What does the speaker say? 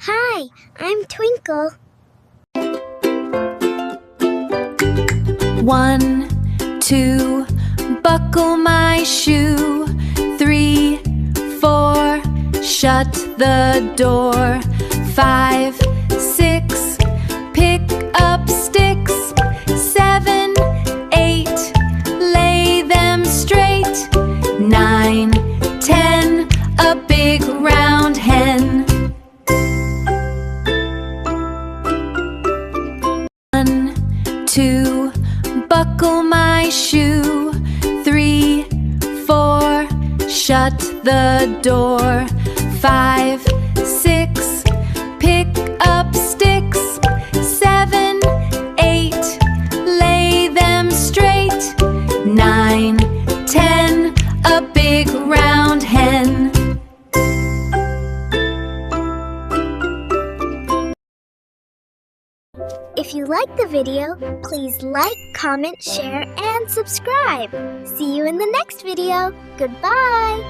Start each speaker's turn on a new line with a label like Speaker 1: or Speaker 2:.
Speaker 1: Hi, I'm Twinkle.
Speaker 2: 1, 2, buckle my shoe. 3, 4, shut the door. 5, 6, pick up sticks. 7, 8, lay them straight. 9, 10, a big round hen. 1, 2, buckle my shoe. 3, 4, shut the door. 5, 6, pick up sticks. 7, 8, lay them straight. 9, 10, a big round hen.
Speaker 1: If you like the video, please like, comment, share, and subscribe. See you in the next video. Goodbye!